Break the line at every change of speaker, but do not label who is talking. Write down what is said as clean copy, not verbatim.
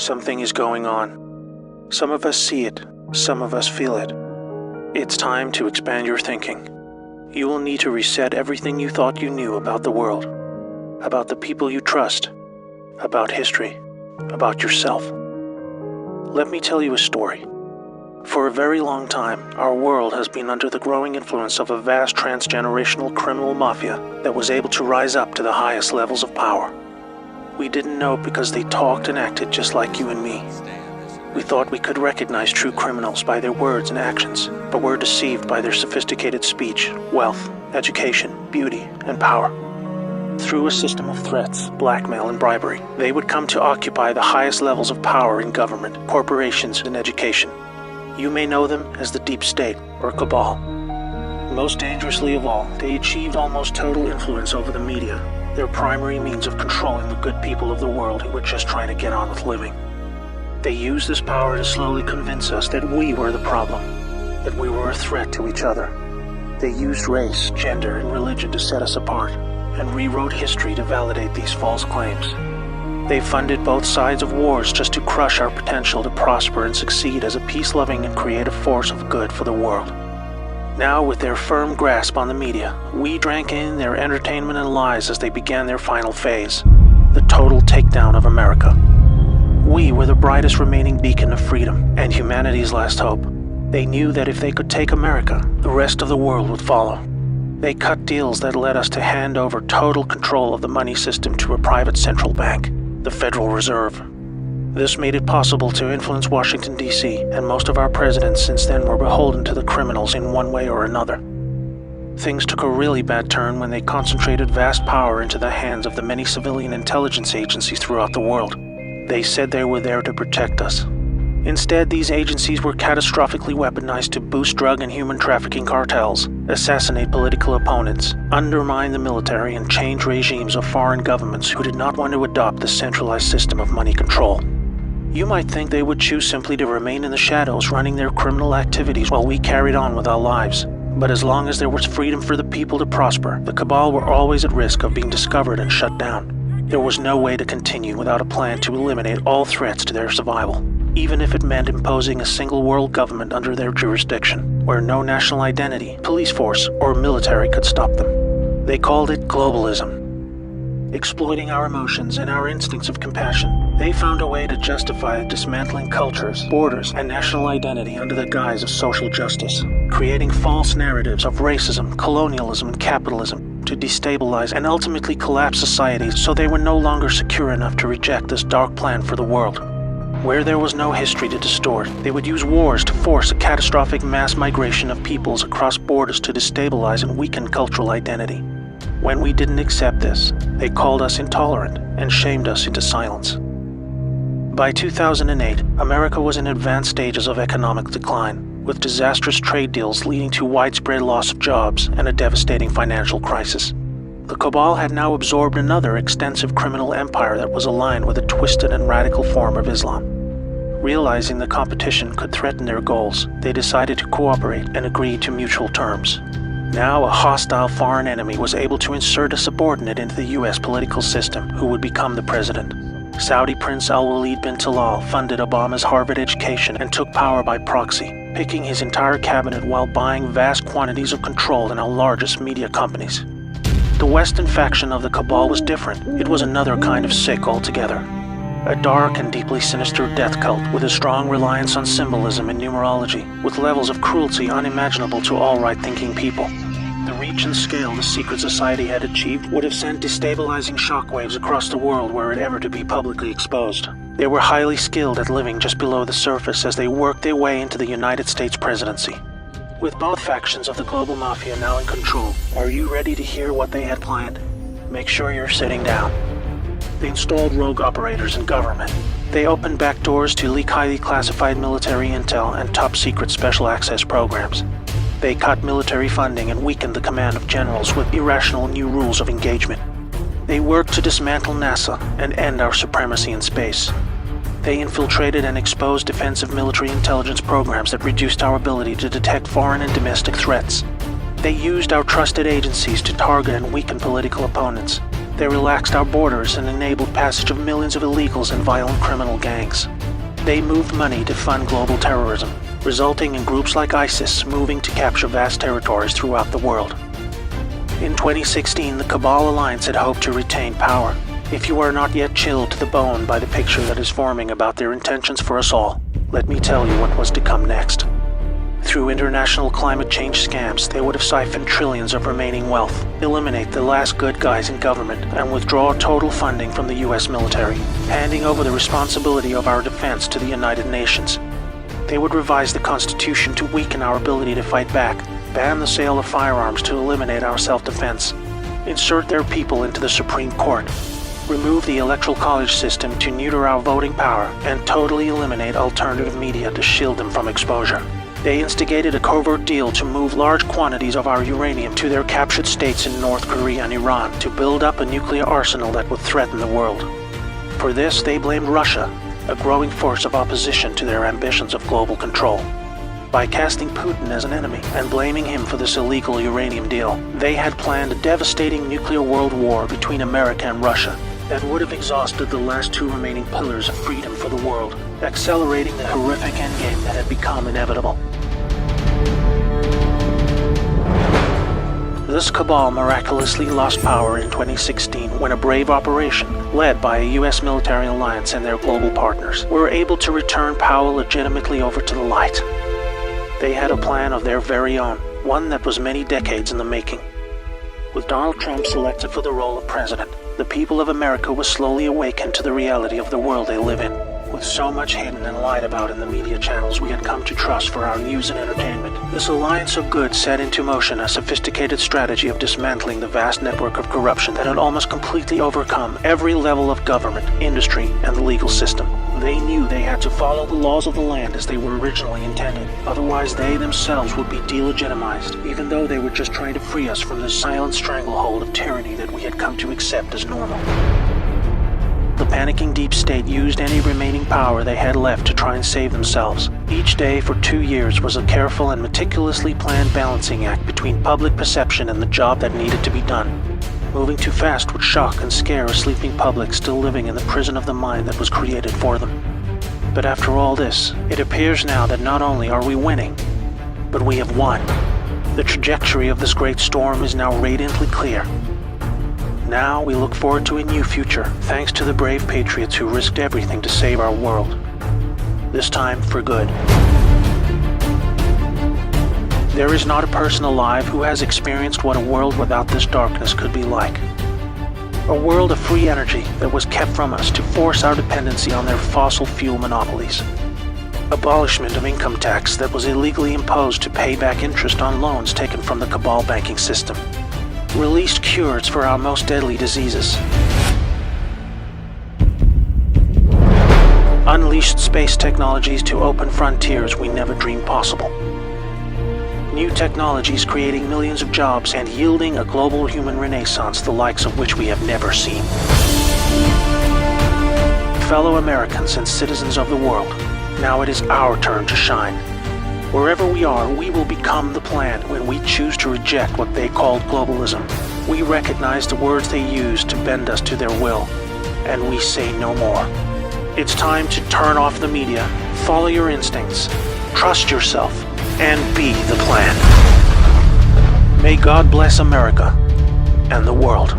Something is going on. Some of us see it, some of us feel it. It's time to expand your thinking. You will need to reset everything you thought you knew about the world, about the people you trust, about history, about yourself. Let me tell you a story. For a very long time, our world has been under the growing influence of a vast transgenerational criminal mafia that was able to rise up to the highest levels of power. We didn't know because they talked and acted just like you and me. We thought we could recognize true criminals by their words and actions, but were deceived by their sophisticated speech, wealth, education, beauty, and power. Through a system of threats, blackmail, and bribery, they would come to occupy the highest levels of power in government, corporations, and education. You may know them as the deep state or cabal. Most dangerously of all, they achieved almost total influence over the media, their primary means of controlling the good people of the world who were just trying to get on with living. They used this power to slowly convince us that we were the problem, that we were a threat to each other. They used race, gender, and religion to set us apart, and rewrote history to validate these false claims. They funded both sides of wars just to crush our potential to prosper and succeed as a peace-loving and creative force of good for the world. Now, with their firm grasp on the media, we drank in their entertainment and lies as they began their final phase, the total takedown of America. We were the brightest remaining beacon of freedom and humanity's last hope. They knew that if they could take America, the rest of the world would follow. They cut deals that led us to hand over total control of the money system to a private central bank, the Federal Reserve. This made it possible to influence Washington, D.C., and most of our presidents since then were beholden to the criminals in one way or another. Things took a really bad turn when they concentrated vast power into the hands of the many civilian intelligence agencies throughout the world. They said they were there to protect us. Instead, these agencies were catastrophically weaponized to boost drug and human trafficking cartels, assassinate political opponents, undermine the military, and change regimes of foreign governments who did not want to adopt the centralized system of money control. You might think they would choose simply to remain in the shadows running their criminal activities while we carried on with our lives. But as long as there was freedom for the people to prosper, the cabal were always at risk of being discovered and shut down. There was no way to continue without a plan to eliminate all threats to their survival, even if it meant imposing a single world government under their jurisdiction, where no national identity, police force, or military could stop them. They called it globalism. Exploiting our emotions and our instincts of compassion, they found a way to justify dismantling cultures, borders, and national identity under the guise of social justice, creating false narratives of racism, colonialism, and capitalism to destabilize and ultimately collapse societies so they were no longer secure enough to reject this dark plan for the world. Where there was no history to distort, they would use wars to force a catastrophic mass migration of peoples across borders to destabilize and weaken cultural identity. When we didn't accept this, they called us intolerant and shamed us into silence. By 2008, America was in advanced stages of economic decline, with disastrous trade deals leading to widespread loss of jobs and a devastating financial crisis. The cabal had now absorbed another extensive criminal empire that was aligned with a twisted and radical form of Islam. Realizing the competition could threaten their goals, they decided to cooperate and agree to mutual terms. Now a hostile foreign enemy was able to insert a subordinate into the U.S. political system who would become the president. Saudi Prince Al-Walid bin Talal funded Obama's Harvard education and took power by proxy, picking his entire cabinet while buying vast quantities of control in our largest media companies. The Western faction of the cabal was different. It was another kind of sick altogether. A dark and deeply sinister death cult with a strong reliance on symbolism and numerology, with levels of cruelty unimaginable to all right-thinking people. The reach and scale the secret society had achieved would have sent destabilizing shockwaves across the world were it ever to be publicly exposed. They were highly skilled at living just below the surface as they worked their way into the United States presidency. With both factions of the global mafia now in control, are you ready to hear what they had planned? Make sure you're sitting down. They installed rogue operators in government. They opened back doors to leak highly classified military intel and top-secret special access programs. They cut military funding and weakened the command of generals with irrational new rules of engagement. They worked to dismantle NASA and end our supremacy in space. They infiltrated and exposed defensive military intelligence programs that reduced our ability to detect foreign and domestic threats. They used our trusted agencies to target and weaken political opponents. They relaxed our borders and enabled passage of millions of illegals and violent criminal gangs. They moved money to fund global terrorism, resulting in groups like ISIS moving to capture vast territories throughout the world. In 2016, the Cabal Alliance had hoped to retain power. If you are not yet chilled to the bone by the picture that is forming about their intentions for us all, let me tell you what was to come next. Through international climate change scams, they would have siphoned trillions of remaining wealth, eliminate the last good guys in government, and withdraw total funding from the US military, handing over the responsibility of our defense to the United Nations. They would revise the Constitution to weaken our ability to fight back, ban the sale of firearms to eliminate our self-defense, insert their people into the Supreme Court, remove the Electoral College system to neuter our voting power, and totally eliminate alternative media to shield them from exposure. They instigated a covert deal to move large quantities of our uranium to their captured states in North Korea and Iran to build up a nuclear arsenal that would threaten the world. For this, they blamed Russia, a growing force of opposition to their ambitions of global control. By casting Putin as an enemy and blaming him for this illegal uranium deal, they had planned a devastating nuclear world war between America and Russia that would have exhausted the last two remaining pillars of freedom for the world, accelerating the horrific endgame that had become inevitable. This cabal miraculously lost power in 2016 when a brave operation, led by a US military alliance and their global partners, were able to return power legitimately over to the light. They had a plan of their very own, one that was many decades in the making. With Donald Trump selected for the role of president, the people of America were slowly awakened to the reality of the world they live in. With so much hidden and lied about in the media channels we had come to trust for our news and entertainment, this alliance of good set into motion a sophisticated strategy of dismantling the vast network of corruption that had almost completely overcome every level of government, industry, and the legal system. They knew they had to follow the laws of the land as they were originally intended, otherwise they themselves would be delegitimized, even though they were just trying to free us from the silent stranglehold of tyranny that we had come to accept as normal. The panicking deep state used any remaining power they had left to try and save themselves. Each day for 2 years was a careful and meticulously planned balancing act between public perception and the job that needed to be done. Moving too fast would shock and scare a sleeping public still living in the prison of the mind that was created for them. But after all this, it appears now that not only are we winning, but we have won. The trajectory of this great storm is now radiantly clear. Now we look forward to a new future, thanks to the brave patriots who risked everything to save our world. This time for good. There is not a person alive who has experienced what a world without this darkness could be like. A world of free energy that was kept from us to force our dependency on their fossil fuel monopolies. Abolishment of income tax that was illegally imposed to pay back interest on loans taken from the cabal banking system. Released cures for our most deadly diseases. Unleashed space technologies to open frontiers we never dreamed possible. New technologies creating millions of jobs and yielding a global human renaissance the likes of which we have never seen. Fellow Americans and citizens of the world, now it is our turn to shine. Wherever we are, we will become the plan when we choose to reject what they called globalism. We recognize the words they use to bend us to their will, and we say no more. It's time to turn off the media, follow your instincts, trust yourself, and be the plan. May God bless America and the world.